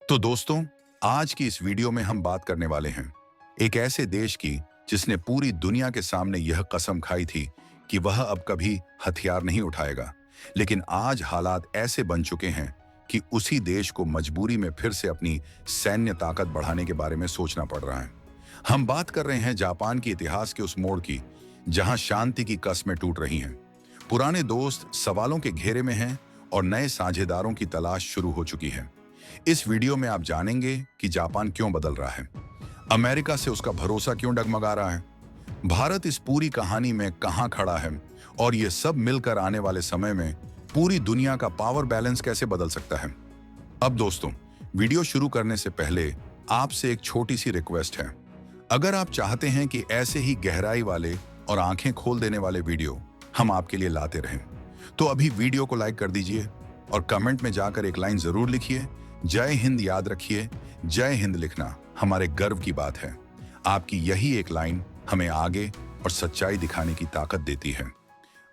तो दोस्तों, आज की इस वीडियो में हम बात करने वाले हैं एक ऐसे देश की जिसने पूरी दुनिया के सामने यह कसम खाई थी कि वह अब कभी हथियार नहीं उठाएगा। लेकिन आज हालात ऐसे बन चुके हैं कि उसी देश को मजबूरी में फिर से अपनी सैन्य ताकत बढ़ाने के बारे में सोचना पड़ रहा है। हम बात कर रहे हैं जापान के इतिहास के उस मोड़ की जहां शांति की कस्में टूट रही हैं। पुराने दोस्त सवालों के घेरे में हैं और नए साझेदारों की तलाश शुरू हो चुकी है। इस वीडियो में आप जानेंगे कि जापान क्यों बदल रहा है, अमेरिका से उसका भरोसा क्यों डगमगा रहा है, भारत इस पूरी कहानी में कहां खड़ा है और ये सब मिलकर आने वाले समय में पूरी दुनिया का पावर बैलेंस कैसे बदल सकता है। अब दोस्तों, वीडियो शुरू करने से पहले आपसे एक छोटी सी रिक्वेस्ट है। अगर आप चाहते हैं कि ऐसे ही गहराई वाले और आंखें खोल देने वाले वीडियो हम आपके लिए लाते रहें, तो अभी वीडियो को लाइक कर दीजिए और कमेंट में जाकर एक लाइन जरूर लिखिए, जय हिंद। याद रखिए, जय हिंद लिखना हमारे गर्व की बात है। आपकी यही एक लाइन हमें आगे और सच्चाई दिखाने की ताकत देती है।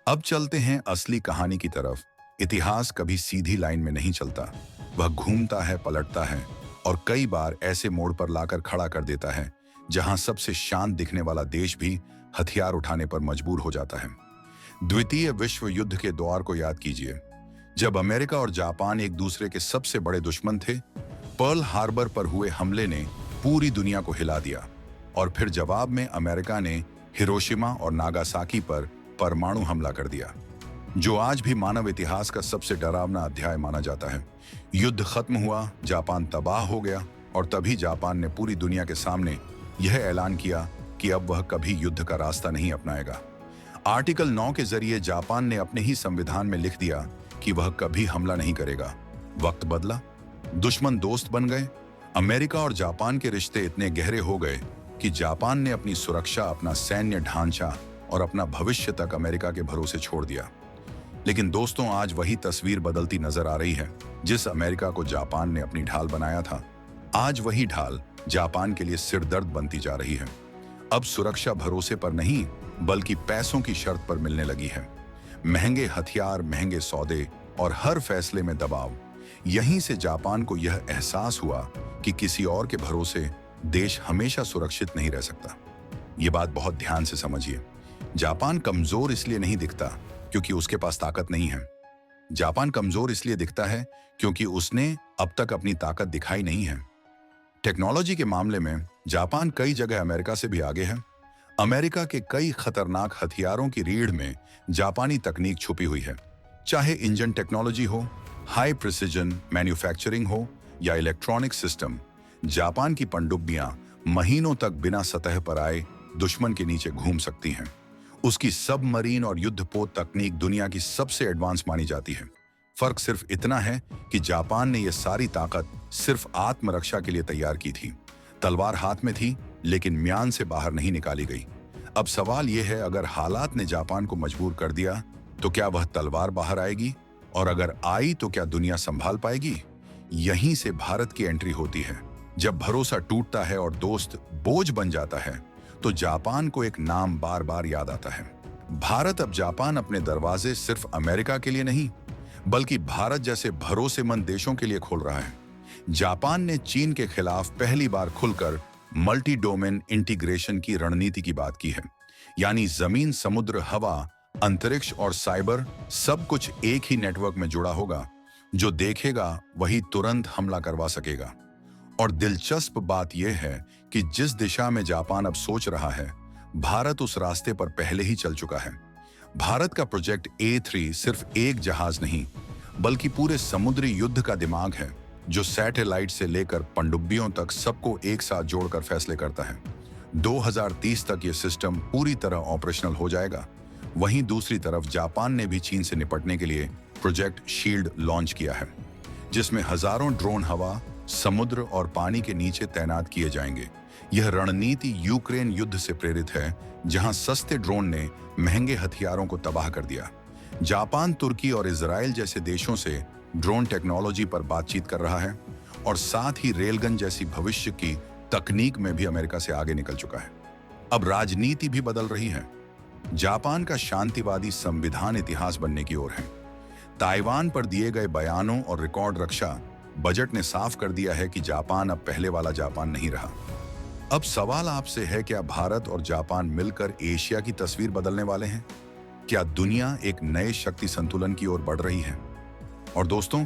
अब चलते हैं असली कहानी की तरफ। इतिहास कभी सीधी लाइन में नहीं चलता, वह घूमता है, पलटता है और कई बार ऐसे मोड़ पर लाकर खड़ा कर देता है जहां सबसे शांत दिखने वाला देश भी हथियार उठाने पर मजबूर हो जाता है। द्वितीय विश्व युद्ध के दौर को याद कीजिए, जब अमेरिका और जापान एक दूसरे के सबसे बड़े दुश्मन थे। पर्ल हार्बर पर हुए हमले ने पूरी दुनिया को हिला दिया और फिर जवाब में अमेरिका ने हिरोशिमा और नागासाकी पर परमाणु हमला कर दिया, जो आज भी मानव इतिहास का सबसे डरावना अध्याय माना जाता है। युद्ध खत्म हुआ, जापान तबाह हो गया और तभी जापान ने पूरी दुनिया के सामने यह ऐलान किया कि अब वह कभी युद्ध का रास्ता नहीं अपनाएगा। आर्टिकल 9 के जरिए जापान ने अपने ही संविधान में लिख दिया कि वह कभी हमला नहीं करेगा। वक्त बदला, दुश्मन दोस्त बन गए। अमेरिका और जापान के रिश्ते इतने गहरे हो गए कि जापान ने अपनी सुरक्षा, अपना सैन्य ढांचा और अपना भविष्य तक अमेरिका के भरोसे छोड़ दिया। लेकिन दोस्तों, आज वही तस्वीर बदलती नजर आ रही है। जिस अमेरिका को जापान ने अपनी ढाल बनाया था, आज वही ढाल जापान के लिए सिरदर्द बनती जा रही है। अब सुरक्षा भरोसे पर नहीं बल्कि पैसों की शर्त पर मिलने लगी है। महंगे हथियार, महंगे सौदे और हर फैसले में दबाव। यहीं से जापान को यह एहसास हुआ कि किसी और के भरोसे देश हमेशा सुरक्षित नहीं रह सकता। ये बात बहुत ध्यान से समझिए। जापान कमजोर इसलिए नहीं दिखता क्योंकि उसके पास ताकत नहीं है। जापान कमजोर इसलिए दिखता है क्योंकि उसने अब तक अपनी ताकत दिखाई नहीं है। टेक्नोलॉजी के मामले में जापान कई जगह अमेरिका से भी आगे है। अमेरिका के कई खतरनाक हथियारों की रीढ़ में जापानी तकनीक छुपी हुई है। चाहे इंजन टेक्नोलॉजी हो, हाई प्रिसिजन मैन्युफैक्चरिंग हो या इलेक्ट्रॉनिक सिस्टम, जापान की पनडुब्बियां महीनों तक बिना सतह पर आए दुश्मन के नीचे घूम सकती हैं। उसकी सबमरीन और युद्धपोत तकनीक दुनिया की सबसे एडवांस मानी जाती है। फर्क सिर्फ इतना है कि जापान ने यह सारी ताकत सिर्फ आत्मरक्षा के लिए तैयार की थी। तलवार हाथ में थी लेकिन म्यान से बाहर नहीं निकाली गई। अब सवाल यह है, अगर हालात ने जापान को मजबूर कर दिया तो क्या वह तलवार बाहर आएगी, और अगर आई तो क्या दुनिया संभाल पाएगी? यहीं से भारत की एंट्री होती है। जब भरोसा टूटता है और दोस्त बोझ बन जाता है तो जापान को एक नाम बार बार याद आता है। भारत। अब जापान अपने दरवाजे सिर्फ अमेरिका के लिए नहीं बल्कि भारत जैसे भरोसेमंद देशों के लिए खोल रहा है। जापान ने चीन के खिलाफ पहली बार खुलकर मल्टी डोमेन इंटीग्रेशन की रणनीति की बात की है, यानी जमीन, समुद्र, हवा, अंतरिक्ष और साइबर सब कुछ एक ही नेटवर्क में जुड़ा होगा। जो देखेगा वही तुरंत हमला करवा सकेगा। और दिलचस्प बात यह है कि जिस दिशा में जापान अब सोच रहा है, भारत उस रास्ते पर पहले ही चल चुका है। भारत का प्रोजेक्ट A3 सिर्फ एक जहाज नहीं बल्कि पूरे समुद्री युद्ध का दिमाग है, जो सैटेलाइट से लेकर पनडुब्बियों तक सबको एक साथ जोड़कर फैसले करता है। 2030 तक यह सिस्टम पूरी तरह ऑपरेशनल हो जाएगा। वहीं दूसरी तरफ जापान ने भी चीन से निपटने के लिए प्रोजेक्ट शील्ड लॉन्च किया है, जिसमें हजारों ड्रोन हवा, समुद्र और पानी के नीचे तैनात किए जाएंगे। यह रणनीति यूक्रेन युद्ध से प्रेरित है, जहां सस्ते ड्रोन ने महंगे हथियारों को तबाह कर दिया। जापान तुर्की और इजराइल जैसे देशों से ड्रोन टेक्नोलॉजी पर बातचीत कर रहा है और साथ ही रेलगन जैसी भविष्य की तकनीक में भी अमेरिका से आगे निकल चुका है। अब राजनीति भी बदल रही है। जापान का शांतिवादी संविधान इतिहास बनने की ओर है। ताइवान पर दिए गए बयानों और रिकॉर्ड रक्षा बजट ने साफ कर दिया है कि जापान अब पहले वाला जापान नहीं रहा। अब सवाल आपसे है, क्या भारत और जापान मिलकर एशिया की तस्वीर बदलने वाले हैं? क्या दुनिया एक नए शक्ति संतुलन की ओर बढ़ रही है? और दोस्तों,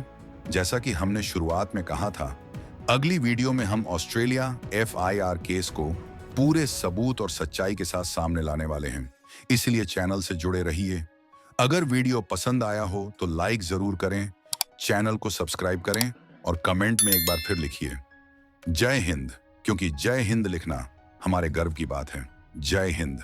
जैसा कि हमने शुरुआत में कहा था, अगली वीडियो में हम ऑस्ट्रेलिया FIR केस को पूरे सबूत और सच्चाई के साथ सामने लाने वाले हैं। इसलिए चैनल से जुड़े रहिए। अगर वीडियो पसंद आया हो तो लाइक जरूर करें, चैनल को सब्सक्राइब करें और कमेंट में एक बार फिर लिखिए जय हिंद, क्योंकि जय हिंद लिखना हमारे गर्व की बात है। जय हिंद।